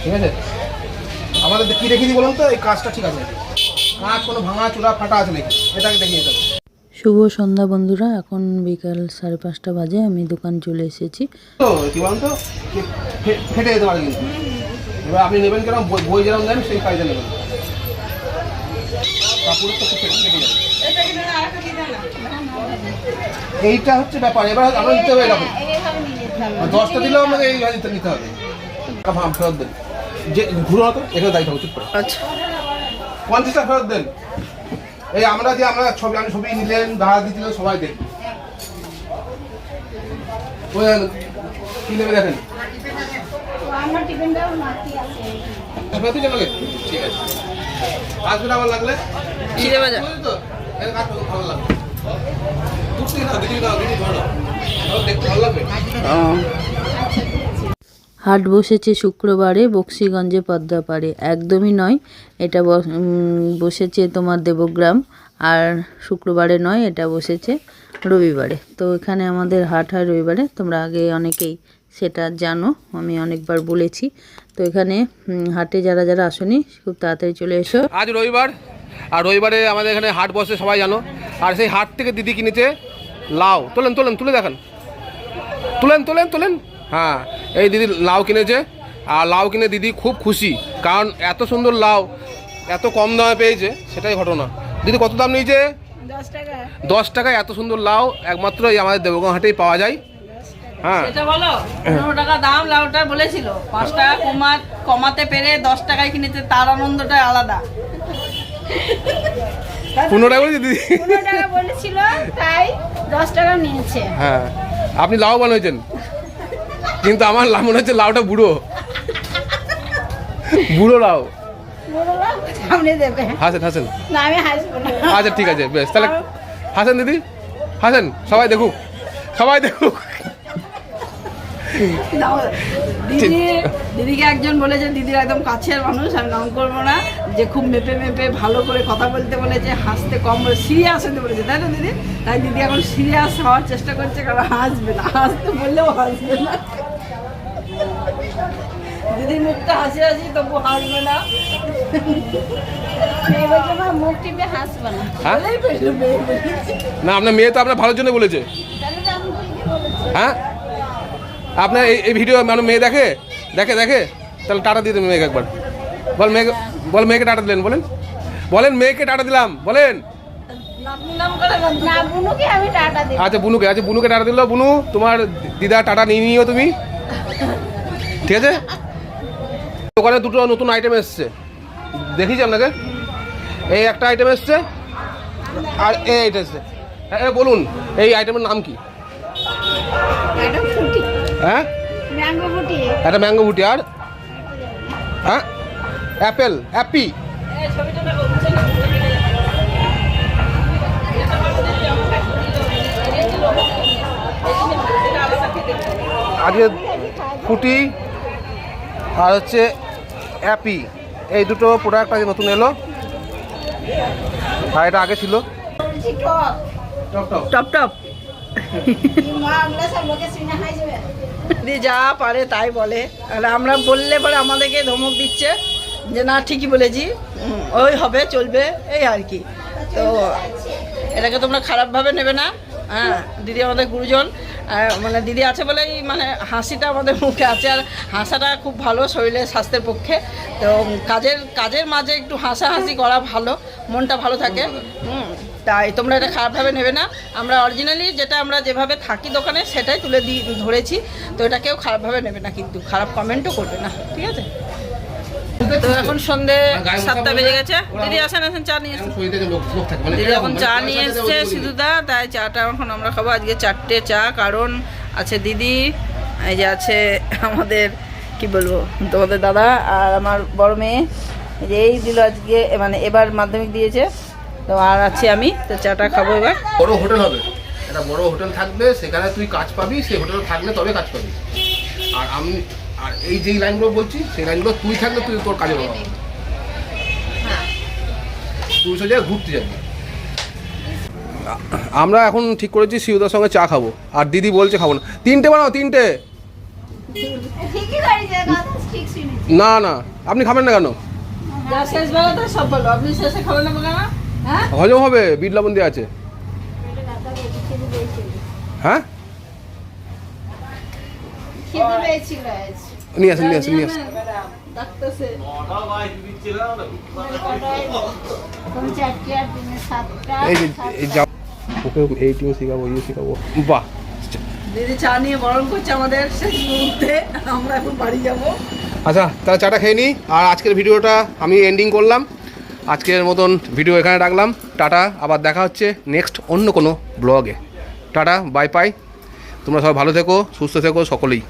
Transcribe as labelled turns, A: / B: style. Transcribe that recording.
A: ঠিক আছে, আমাদের কি রেখে দিই বলুন তো, এই কাজটা ঠিক আছে, কাজ কোনো ভাঙা চূড়া ফাটা আছে নাকি এটাকে দেখিয়ে দেবো।
B: শুভ সন্ধ্যা বন্ধুরা, এখন বিকাল 5:30 বাজে, আমি দোকান চলে এসেছি।
A: তো কি বলুন তো, ফেটে যেতে পারে কিন্তু, এবার আপনি নেবেন কেন, বই যেরকম দেন সেই কাজে নেবেন, কাপড়ের তো ফেটে যাবে। এইটা হচ্ছে ব্যাপার, এবার আমরা নিতে হবে এরকম 10টা দিলেও আমাকে এই নিতে হবে। ফেরত দেন, যে ঘুরো না তো এখানে দায়িত্ব চুপ করে।
B: আচ্ছা,
A: 50টা ফেরত দেন। এই আমরা ছবি নিলেন, ধারা দিচ্ছিলেন, সবাই দেন। কি নেবে দেখেন, ঠিক আছে, আসবেন আমার লাগলে
B: খিদে বাজা
A: তো ভালো লাগবে, দেখতে ভালো লাগবে।
B: হাট বসেছে শুক্রবারে বক্সিগঞ্জে পদ্মাপাড়ে, একদমই নয়, এটা বসেছে তোমার দেবগ্রাম, আর শুক্রবারে নয়, এটা বসেছে রবিবারে। তো এখানে আমাদের হাট হয় রবিবারে, তোমরা আগে অনেকেই সেটা জানো, আমি অনেকবার বলেছি। তো এখানে হাটে যারা যারা আসনি খুব তাড়াতাড়ি চলে এসো।
A: আজ রবিবার, আর রবিবারে আমাদের এখানে হাট বসে সবাই জানো, আর সেই হাট থেকে দিদি কিনেছে লাউ। তুলে দেখান, তোলেন। হ্যাঁ, এই দিদি লাউ কিনেছে, আর লাউ কিনে দিদি খুব খুশি, কারণ এত সুন্দর লাউ এত কম দামে পেয়েছে, সেটাই ঘটনা। দিদি কত দাম নিয়েছে? 10 টাকায় এত সুন্দর লাউ একমাত্র এই আমাদের দেবগঞ্জ হাটেই পাওয়া যায়। হ্যাঁ,
C: এটা বলো 15 টাকা দাম লাউটার বলেছিল, 5 টাকা কমাতে পেরে 10 টাকায় কিনেছে, তার আনন্দটাই আলাদা।
A: 15 টাকা বলেছে দিদি,
D: 15 টাকা বলেছিল, তাই 10 টাকা নিয়েছে।
A: হ্যাঁ, আপনি লাউ বানিয়েছেন, কিন্তু আমার মনে হচ্ছে লাউটা বুড়ো লাউ।
D: বললাম সামনে দেবে।
A: হাসেন।
D: না, আমি হাসবো না।
A: আচ্ছা ঠিক আছে, বেশ, তাহলে হাসেন দিদি, হাসেন, সবাই দেখুক।
C: দিদিকে একজন বলেছে, দিদির একদম কাছের মানুষ, আমি নাম করবো না, যে খুব মেপে ভালো করে কথা বলতে বলেছে, হাসতে কম বলে, সিরিয়াস হতে বলেছে, তাই না দিদি? তাই দিদি এখন সিরিয়াস হওয়ার চেষ্টা করছে, কারণ হাসবে না, হাসতে বললেও হাসবে না। দিদির মুখটা হাসি তবু হাসবে না।
D: এবার তোমার মুখ টিপে হাসবে না।
A: হ্যাঁ,
C: বলেই ফেললো, মেয়ে বলেছে।
A: না, আপনার মেয়ে তো আপনার ভালোর জন্য বলেছে।
D: তাহলে তো আমি ঠিকই বলেছি।
A: হ্যাঁ, আপনার এই ভিডিও মানে মেয়ে দেখে, তাহলে টাটা দিয়ে দেবেন মেয়েকে একবার। বল মেয়েকে টাটা দিলেন, বলেন মেয়েকে টাটা দিলাম, বলেন।
C: নাম করে
D: না, বুনুকে আমি টাটা দিই।
A: আচ্ছা বুনুকে টাটা দিল। বুনু, তোমার দিদা টাটা নিও তুমি, ঠিক আছে? দোকানে দুটো নতুন আইটেম এসছে, দেখিছি আপনাকে। এই একটা আইটেম এসছে, আর এই আইটেম এসছে। বলুন এই আইটেমের নাম কি?
D: এটা ফুটি,
A: হ্যাঁ,
D: ম্যাঙ্গো ফুটি।
A: একটা ম্যাঙ্গো বুটি, আর হ্যাঁ অ্যাপি। আজকে ফুটি আর হচ্ছে অ্যাপি, এই দুটো প্রোডাক্ট আজকে নতুন এলো, আর এটা আগে ছিল
C: টপ।
D: মা আমরা সব লোকে শুনে হাসবে।
C: দিদি যা পারে তাই বলে, আর আমরা বললে পরে আমাদেরকে ধমক দিচ্ছে যে না ঠিকই বলেছি, ওই হবে, চলবে, এই আর কি। তো এটাকে তোমরা খারাপভাবে নেবে না। হ্যাঁ, দিদি আমাদের গুরুজন, মানে দিদি আছে বলেই মানে হাসিটা আমাদের মুখে আছে, আর হাসাটা খুব ভালো শরীরের স্বাস্থ্যের পক্ষে। তো কাজের মাঝে একটু হাসাহাসি করা ভালো, মনটা ভালো থাকে। তাই তোমরা এটা খারাপভাবে নেবে না। আমরা অরিজিনালি যেটা আমরা যেভাবে থাকি দোকানে সেটাই তুলে ধরেছি, তো এটা কেউ খারাপভাবে নেবে না, কিন্তু খারাপ কমেন্টও করবে না, ঠিক আছে? তো এখন সন্ধে 7টা বেজে গেছে। দিদি আসেন চা নিয়ে এসছে। দিদি এখন চা নিয়ে এসছে সিধুদা, তাই চাটা এখন আমরা খাবো। আজকে 4টে চা, কারণ আছে দিদি, এই যে আছে আমাদের কি বলবো তোমাদের দাদা, আর আমার বড় মেয়ে, এই দিল আজকে, মানে এবার মাধ্যমিক দিয়েছে, তো আর আছি আমি, তো চাটা খাবো এবার।
A: বড় হোটেল হবে, একটা বড় হোটেল থাকবে, সেখানে তুই কাজ পাবি, সেই হোটেলে থাকলে তবে কাজ পাবি। আর এই যেই লাইনগুলো বলছি, সেই লাইনগুলো তুই থাকলে তোর কাজে পাবি, তুই সে জায়গায় ঘুরতে যাবি। আমরা এখন ঠিক করেছি শিউদার সঙ্গে চা খাবো, আর দিদি বলছে খাবো না। 3টে বানাও, 3টে।
D: ঠিকই করেছে। ঠিক শুনেছি।
A: না না, আপনি খাবেন না কেন?
C: যা শেষ বেলাতে সব বলো, আপনি শেষে খাবেন না কেন? হ্যাঁ
A: হজম হবে, বিট লবণ দেওয়া আছে। হ্যাঁ,
D: খিদে পেয়েছিল আজ।
A: নিয়ে আসেন নিয়ে আসেন নিয়ে আসেন।
C: ডাকতেছে।
D: এখন 4টে আর 7টা।
A: এই যে এই যা ওকে এইটিও শেখাবো, ইয়ে শেখাবো। বাহ,
C: দিদি চা নিয়ে বরণ করছে আমাদের শেষ মুহূর্তে, আমরা এখন বাড়ি যাবো।
A: আচ্ছা তাহলে চাটা খেয়ে নিই। আর আজকের ভিডিওটা আমি এন্ডিং করলাম। আজকের মতন ভিডিও এখানে রাখলাম। টাটা, আবার দেখা হচ্ছে নেক্সট অন্য কোনো ব্লগে। Tata, bye bye. তোমরা সবাই ভালো থেকো, সুস্থ থেকো সকলেই।